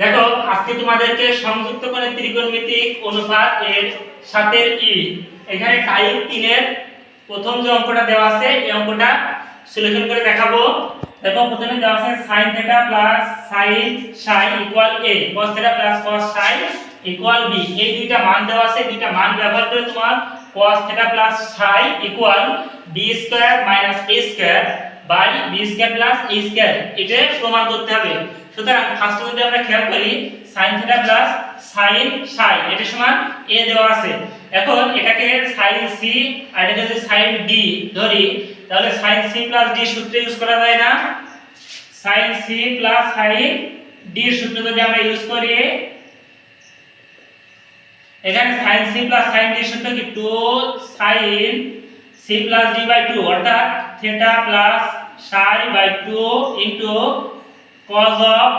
দেখো আজকে তোমাদেরকে সংযুক্ত কোণের ত্রিকোণমিতিক অনুপাত এর সাথের ই এখানে টাইপ 3 এর প্রথম যে অঙ্কটা দেওয়া আছে এই অঙ্কটা সলিউশন করে দেখাবো। দেখো প্রথমে দেওয়া আছে sin θ sin psi a cos θ cos psi b এই দুইটা মান দেওয়া আছে। দুইটা মান ব্যবহার করে তোমার cos θ psi b² a² b² a² এটা প্রমাণ করতে হবে। সুতরাং ফার্স্টে যদি আমরা খেয়াল করি sin θ sin psi এটা সমান a দেওয়া আছে। এখন এটাকে sin c আর এটাকে যদি sin d ধরি তাহলে sin c d সূত্র ইউজ করা যায় না। sin c sin d সূত্র যদি আমরা ইউজ করি এখানে sin c sin d সূত্র কি 2 sin c d/2 অর্থাৎ θ psi/2 into cos of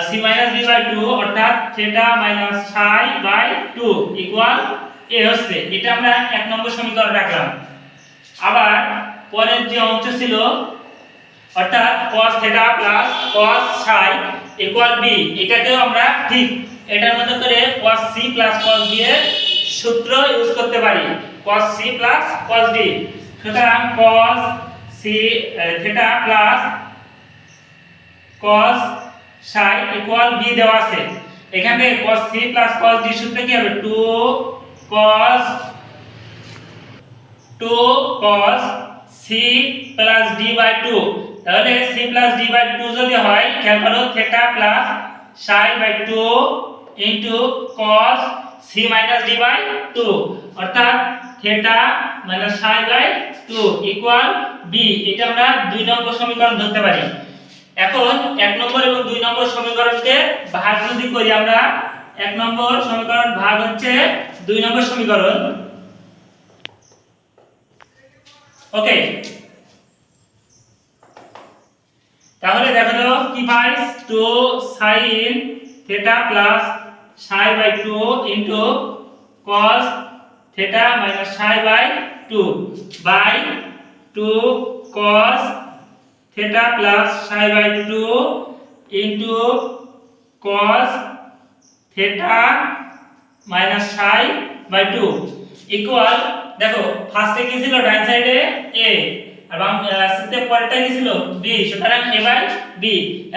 c d/2 অর্থাৎ θ psi/2 ইকুয়াল a হচ্ছে। এটা আমরা এক নম্বর সমীকরণ রাখলাম। আবার পরের যে অংশ ছিল অর্থাৎ cos θ cos psi b এটাকেও আমরা ঠিক এটার মতো করে cos c cos d এর সূত্র ইউজ করতে পারি cos c cos d। সুতরাং cos c θ cos psi b দেওয়া আছে। এখানে cos c cos d সূত্র কি হবে 2 cos c d/2 তাহলে c d/2 যদি হয় খেয়াল করো θ psi/2 into cos c d/2 অর্থাৎ θ psi/2 ইকুয়াল b। এটা আমরা দুই নম্বর সমীকরণ ধরতে পারি। এখন এক নম্বর এবং দুই নম্বর সমীকরণকে ভাগ যদি করি আমরা এক নম্বর সমীকরণ ভাগ হচ্ছে দুই নম্বর সমীকরণ। ওকে তাহলে দেখো তো কি পাই 2 sin θ psi/2 into cos θ psi/2 by 2 cos θ psi/2 into cos θ psi/2 equal দেখো ফার্স্টে কি ছিল ডান সাইডে a এবং সিতে পরেরটা কি ছিল b সুতরাং a/b।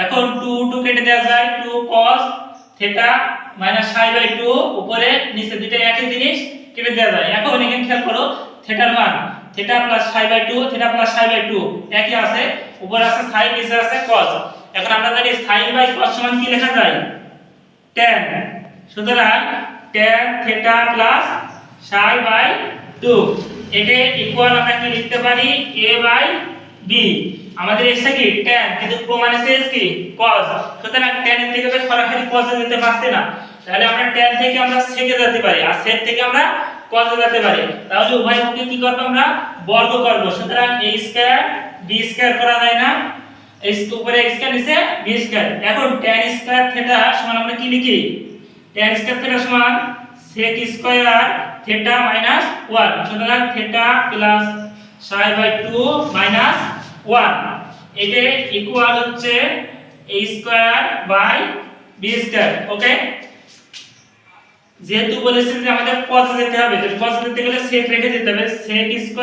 এখন 2 কেটে দেওয়া যায় 2 cos θ psi/2 উপরে নিচে দুটো একই জিনিস কেটে দেওয়া যায়। এখন এখানে খেয়াল করো থিটার মান θ psi/2 θ psi/2 একই আছে, উপরে আছে sin নিচে আছে cos। এখন আমরা জানি sin cos সমান কি লেখা যায় tan। সুতরাং tan θ psi/2 এটা ইকুয়াল আমরা কি লিখতে পারি a/b। আমাদের x কি tan কিন্তু প্রমাণে আছে কি cos। সুতরাং tan এর থেকে সরাসরি cos এ যেতে পারছে না, তাহলে আমরা tan থেকে আমরা sec এ যেতে পারি আর sec থেকে আমরা cos এ যেতে পারি। তাহলে উভয় পক্ষে কি করব আমরা বর্গ করব। সুতরাং a² b² করা যায় না, x উপরে x² নিচে b²। এখন tan² θ সমান আমরা কি লিখি tan² θ সমান sec² θ - 1 সুতরাং θ psi/2 - 1 এটা ইকুয়াল হচ্ছে a² ওকে। যেহেতু বলেছেন যে আমাদের cos যেতে হবে, তো cos যেতে গেলে sec রেখে যেতে হবে sec²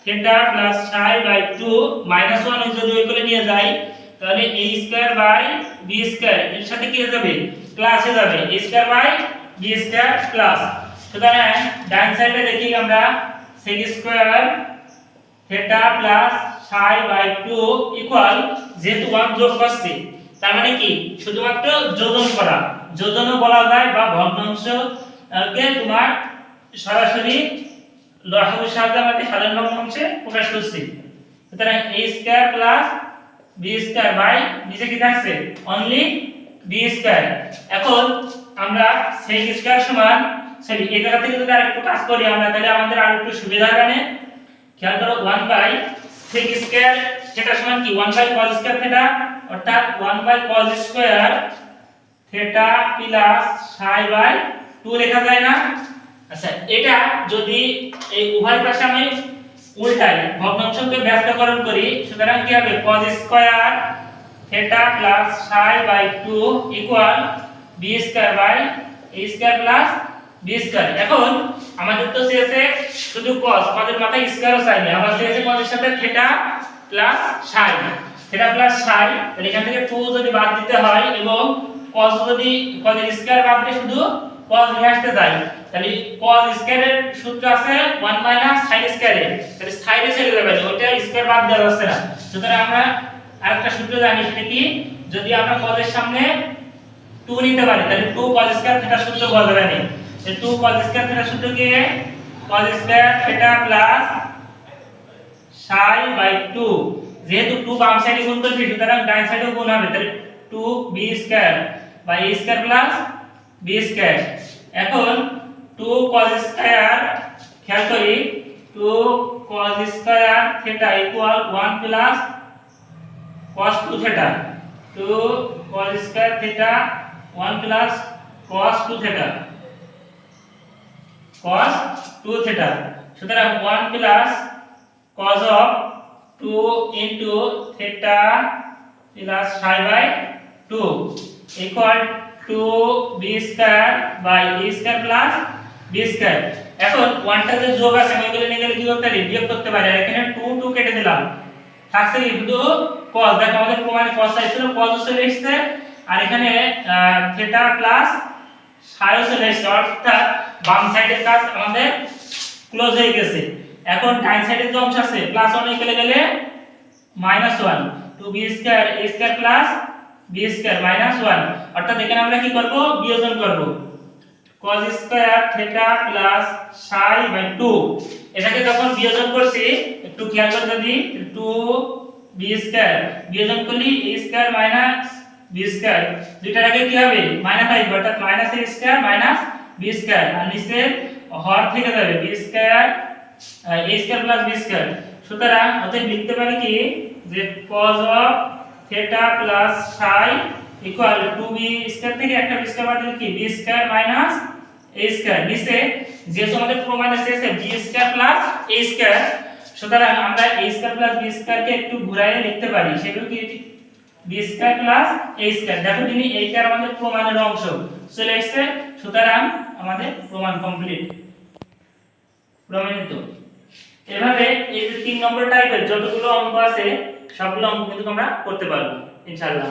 θ psi/2 -1 যদি ওই করে নিয়ে যাই তাহলে a²/b² এর সাথে কি হয়ে যাবে প্লাস হয়ে যাবে a²/b² প্লাস। সুতরাং ডান সাইডে দেখি আমরা sec² θ psi/2 ইকুয়াল যেহেতু 1 যোগ করছি তার মানে কি শুধুমাত্র যোজন করা, যোজনও বলা যায় বা ভগ্নাংশ কে তোমার সরাসরি লসাগুর সাহায্যে আমরা সাধারণ ভগ্নাংশে প্রকাশ করছি। সুতরাং a² b² বাই নিচে কি থাকছে অনলি b²। এখন আমরা sec² সমান সরি এই জায়গা থেকে যদি আরেকটু কাজ করি আমরা তাহলে আমাদের আর একটু সুবিধা হবে। খেয়াল করো 1/sec² সেটা সমান কি 1/cos² θ অর্থাৎ 1/cos² θ psi/2 লেখা যায় না। আচ্ছা এটা যদি এই উভয় পাশে আমি উল্টাই ভগ্নাংশকে ব্যস্তকরণ করি সুতরাং কি হবে cos² θ theta plus psi by 2 equal B square by A square plus B square. এখন আমাদের তো চেয়েছে শুধু cos, আমাদের মাথায় স্কয়ারও চাইনি, আবার চেয়েছে cos এর সাথে থিটা প্লাস সাই। থিটা প্লাস সাই, তাহলে এখান থেকে 2 যদি বাদ দিতে হয় এবং cos যদি cos এর স্কয়ার বাদ দিয়ে শুধু cos নিয়ে আসতে যাই, তাহলে cos স্কয়ারের সূত্র আছে 1 মাইনাস sin স্কয়ারের, তাহলে সাইডে চলে যাবে, ওটা স্কয়ার বাদ দেওয়া যাচ্ছে না। সুতরাং আমরা আরেকটা সূত্র জানি, সেটা কি, যদি আমরা cos এর সামনে 2 নিতে পারি তাহলে 2 cos স্কয়ার থিটা সূত্র পাওয়া যাবে না। এই 2 cos স্কয়ার থিটা সূত্র কি, cos square theta plus psi by 2, যেহেতু 2 বাম সাইডে গুণ করছি সুতরাং ডান সাইডেও গুণ হবে, তাহলে 2b square by a square plus b square. এখন 2 cos স্কয়ার, খেয়াল করি, 2 cos square theta equal 1 plus cos 2 theta, 2 cos square theta 1 plus cos 2 theta, cos 2 theta. সুতরাং 1 plus cos of 2 into theta plus phi by 2 equal to b square by a square plus b square। এখন 1 টা যে যোগ আছে আমি ওগুলো নিয়ে গেলে কি করতে পারি, বিয়োগ করতে পারি। আর এখানে 2 2 কেটে দিলাম, থাকছে কি শুধু cos। দেখো আমাদের প্রমাণে cos ছিল, cos চলে এসেছে, আর এখানে থিটা প্লাস phi চলে এসেছে, অর্থাৎ বাম সাইডের কাজ আমাদের ক্লোজ হয়ে গেছে। এখন ডান সাইডের যে অংশ আছে প্লাস 1 এ গেলে -1, 2b square a square plus b square -1, অর্থাৎ এখানে আমরা কি করব, বিয়োজন করব। cos square theta plus psi by 2, এটাকে যখন বিয়োজন করছি একটু খেয়াল করে যদি 2b স্কয়ার বিয়োজন করলে a square minus b square, দুইটার আগে কি হবে মাইনাস আসবে, অর্থাৎ minus a square minus b square, আর নিচে হর থেকে যাবে b square a square plus b square. সুতরাং অতএব লিখতে পারি কি, যে cos of theta plus psi equal 2b square থেকে একটা b স্কয়ার বাদ দিলে কি b square minus a square, নিচে যেহেতু আমাদের প্রমাণ আছে b square plus a square, সুতরাং আমরা a square plus b square কে একটু ঘুরাইয়ে লিখতে পারি, সেগুলো কি b square plus a square. দেখো তিনি এইটার আমাদের প্রমাণের অংশ চলে এসেছে, সুতরাং আমাদের প্রমাণ কমপ্লিট, প্রমাণিত। এভাবে এই যে 3 নম্বর টাইপের যতগুলো অঙ্ক আছে সবগুলো অঙ্ক কিন্তু আমরা করতে পারবো ইনশাআল্লাহ।